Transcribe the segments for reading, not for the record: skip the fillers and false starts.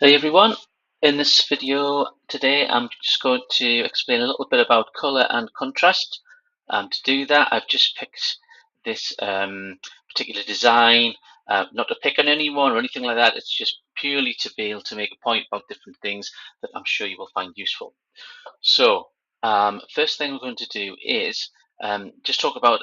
Hey everyone, in this video today I'm just going to explain a little bit about color and contrast. To do that I've just picked this particular design, not to pick on anyone or anything like that, it's just purely to be able to make a point about different things that I'm sure you will find useful. So first thing we're going to do is just talk about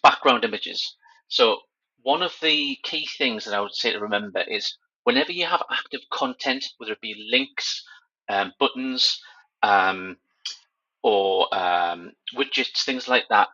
background images. So one of the key things that I would say to remember is whenever you have active content, whether it be links, buttons, um, or widgets, things like that,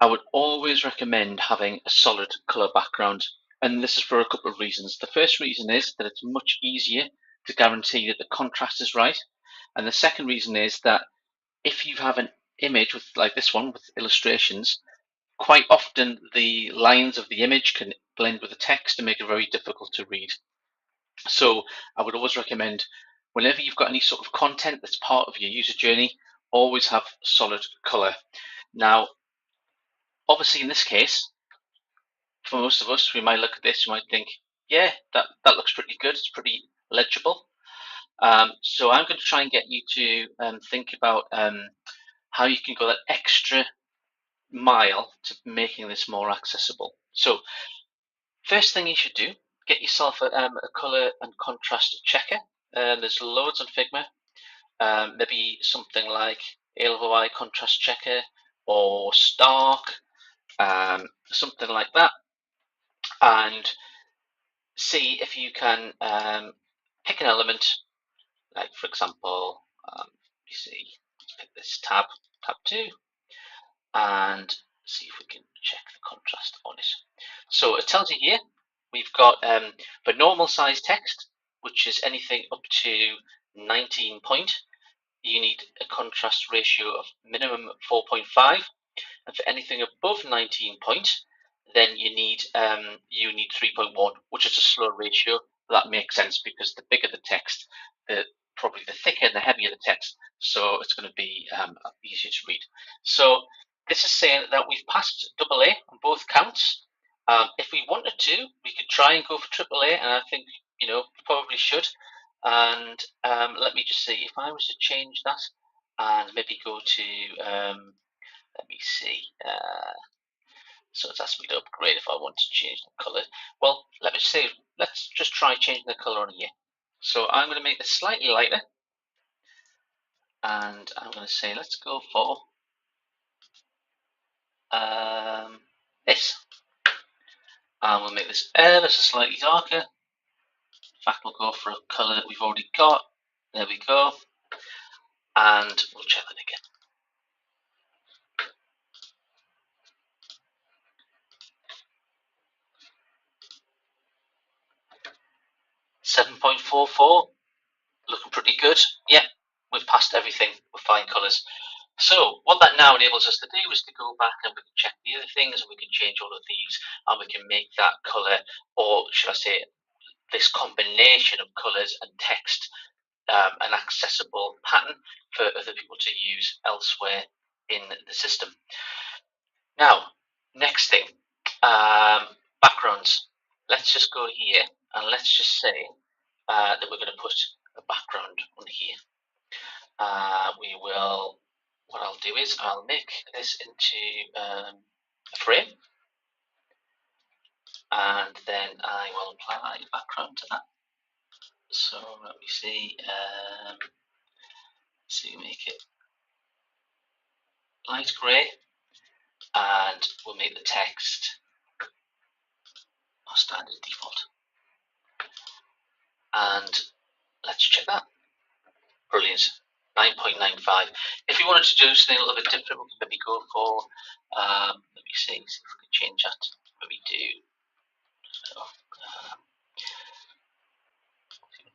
I would always recommend having a solid color background. And this is for a couple of reasons. The first reason is that it's much easier to guarantee that the contrast is right. And the second reason is that if you have an image with like this one with illustrations, quite often the lines of the image can blend with the text and make it very difficult to read. So I would always recommend whenever you've got any sort of content that's part of your user journey, always have solid color. Now, obviously in this case, for most of us, we might look at this, we might think, yeah, that looks pretty good, it's pretty legible. So I'm going to try and get you to think about how you can go that extra mile to making this more accessible. So first thing you should do, get yourself a color and contrast checker. There's loads on Figma. Maybe something like ALOI contrast checker or Stark, something like that, and see if you can pick an element. Like for example, you see, let's pick this tab 2, and see if we can check the contrast on it. So it tells you here we've got for normal size text, which is anything up to 19 point, you need a contrast ratio of minimum 4.5, and for anything above 19 point, then you need 3.1, which is a slow ratio. That makes sense because the bigger the text, probably the thicker and the heavier the text, so it's going to be easier to read. So this is saying that we've passed AA on both counts. If we wanted to, we could try and go for AAA, and I think we probably should. And let me just see if I was to change that and maybe go to let me see. So it's asked me to upgrade if I want to change the color. Well, let me see. Let's just try changing the color on here. So I'm going to make this slightly lighter, and I'm going to say let's go for this. And we'll make this ever so slightly darker. In fact, we'll go for a color that we've already got. There we go. And we'll check that again. 7.44, looking pretty good. Yeah, we've passed everything with fine colours. So what that now enables us to do is to go back and we can check the other things, and we can change all of these, and we can make that colour, or should I say this combination of colours and text, an accessible pattern for other people to use elsewhere in the system. Now, next thing, backgrounds. Let's just go here and let's just say that we're going to put a background on here. What I'll do is I'll make this into a frame, and then I will apply background to that. So let me see, make it light grey, and we'll make the text our standard default. And let's check that. Brilliant. 9.95. If you wanted to do something a little bit different, we can maybe go for, let me see if we can change that. Maybe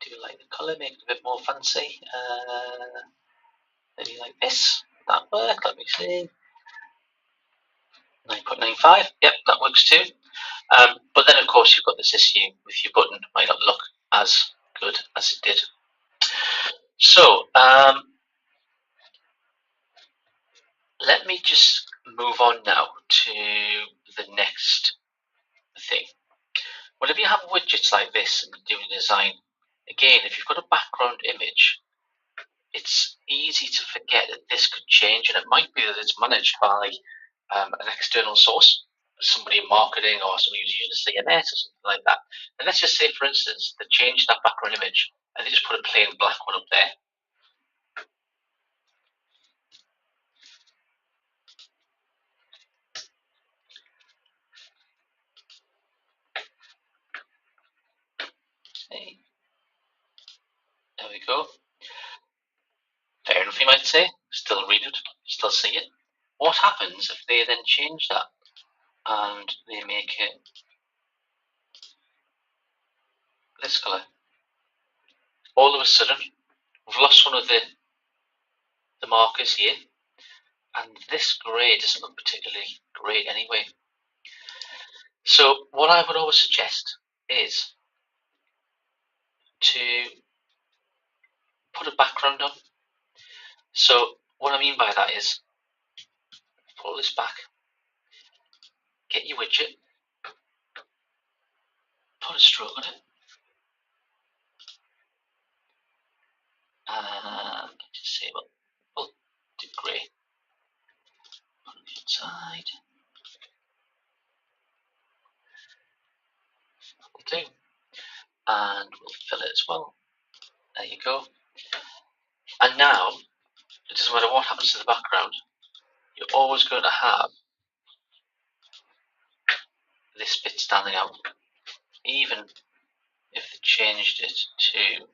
do like the colour, make it a bit more fancy. Maybe like this. That work? Let me see. 9.95. Yep, that works too. But then, of course, you've got this issue with your button. It might not look as good as it did. So, let me just move on now to the next thing. Whenever you have widgets like this and you're doing design, Again, if you've got a background image, it's easy to forget that this could change, and it might be that it's managed by an external source, somebody in marketing or somebody who's using a CMS or something like that. And let's just say, for instance, they changed that background image and they just put a plain black one up there. Okay. There we go. Fair enough, you might say. Still read it, still see it. What happens if they then change that and they make it this colour? All of a sudden, we've lost one of the markers here, and this grey doesn't look particularly great anyway. So what I would always suggest is to put a background on. So what I mean by that is, pull this back, get your widget, put a stroke on it, and just say, well, we'll do grey. Put it on the inside. Will do. And we'll fill it as well. There you go. And now, it doesn't matter what happens to the background, you're always going to have this bit standing out, even if they changed it to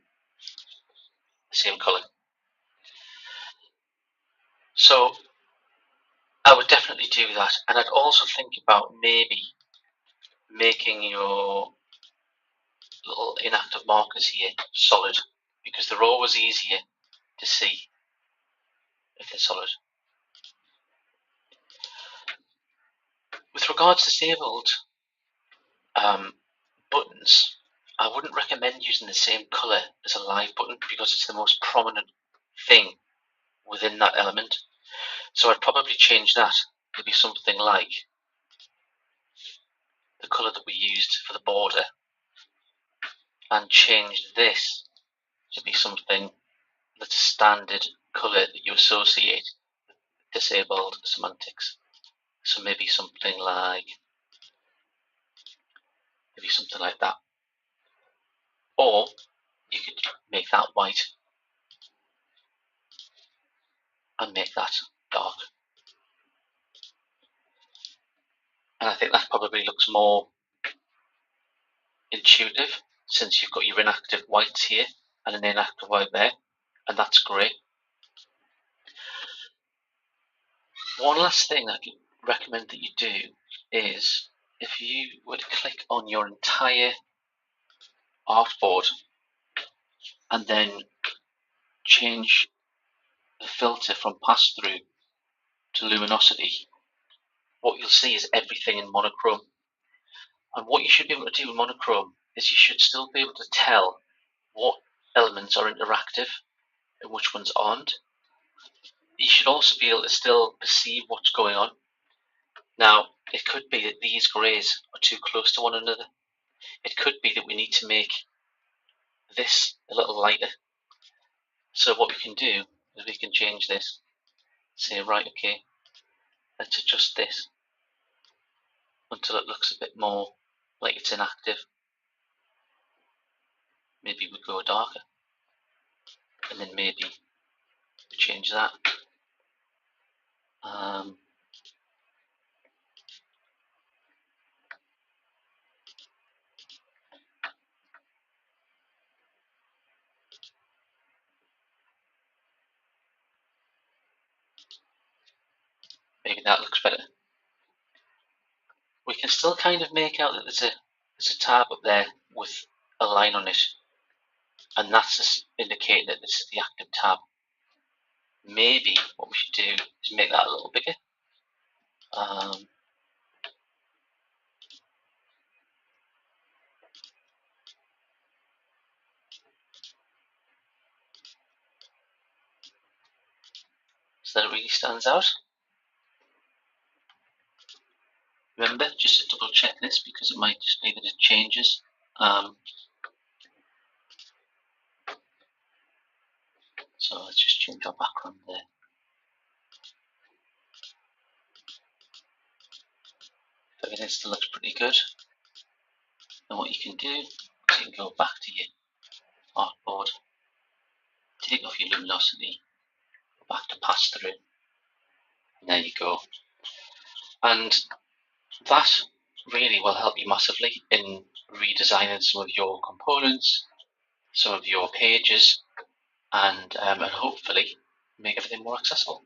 the same colour. So I would definitely do that, and I'd also think about maybe making your little inactive markers here solid, because they're always easier to see if they're solid. With regards to disabled buttons, I wouldn't recommend using the same colour as a live button because it's the most prominent thing within that element. So I'd probably change that to be something like the colour that we used for the border, and change this to be something that's a standard colour that you associate with disabled semantics. So maybe something like that. Or you could make that white and make that dark. And I think that probably looks more intuitive, since you've got your inactive whites here and an inactive white there, and that's great. One last thing I could recommend that you do is, if you would click on your entire artboard and then change the filter from pass through to luminosity, what you'll see is everything in monochrome. And what you should be able to do with monochrome is you should still be able to tell what elements are interactive and which ones aren't. You should also be able to still perceive what's going on. Now, it could be that these greys are too close to one another. It could be that we need to make this a little lighter. So what we can do is we can change this. Say, right, okay, let's adjust this until it looks a bit more like it's inactive. Maybe we go darker, and then maybe we change that. Maybe that looks better. We can still kind of make out that there's a tab up there with a line on it, and that's just indicating that this is the active tab. Maybe what we should do is make that a little bigger. So that it really stands out. Remember, just to double check this, because it might just be that it changes. So let's just change our background there. If everything still looks pretty good, then what you can do is you can go back to your artboard, take off your luminosity, go back to pass through, and there you go. And that really will help you massively in redesigning some of your components, some of your pages, and hopefully make everything more accessible.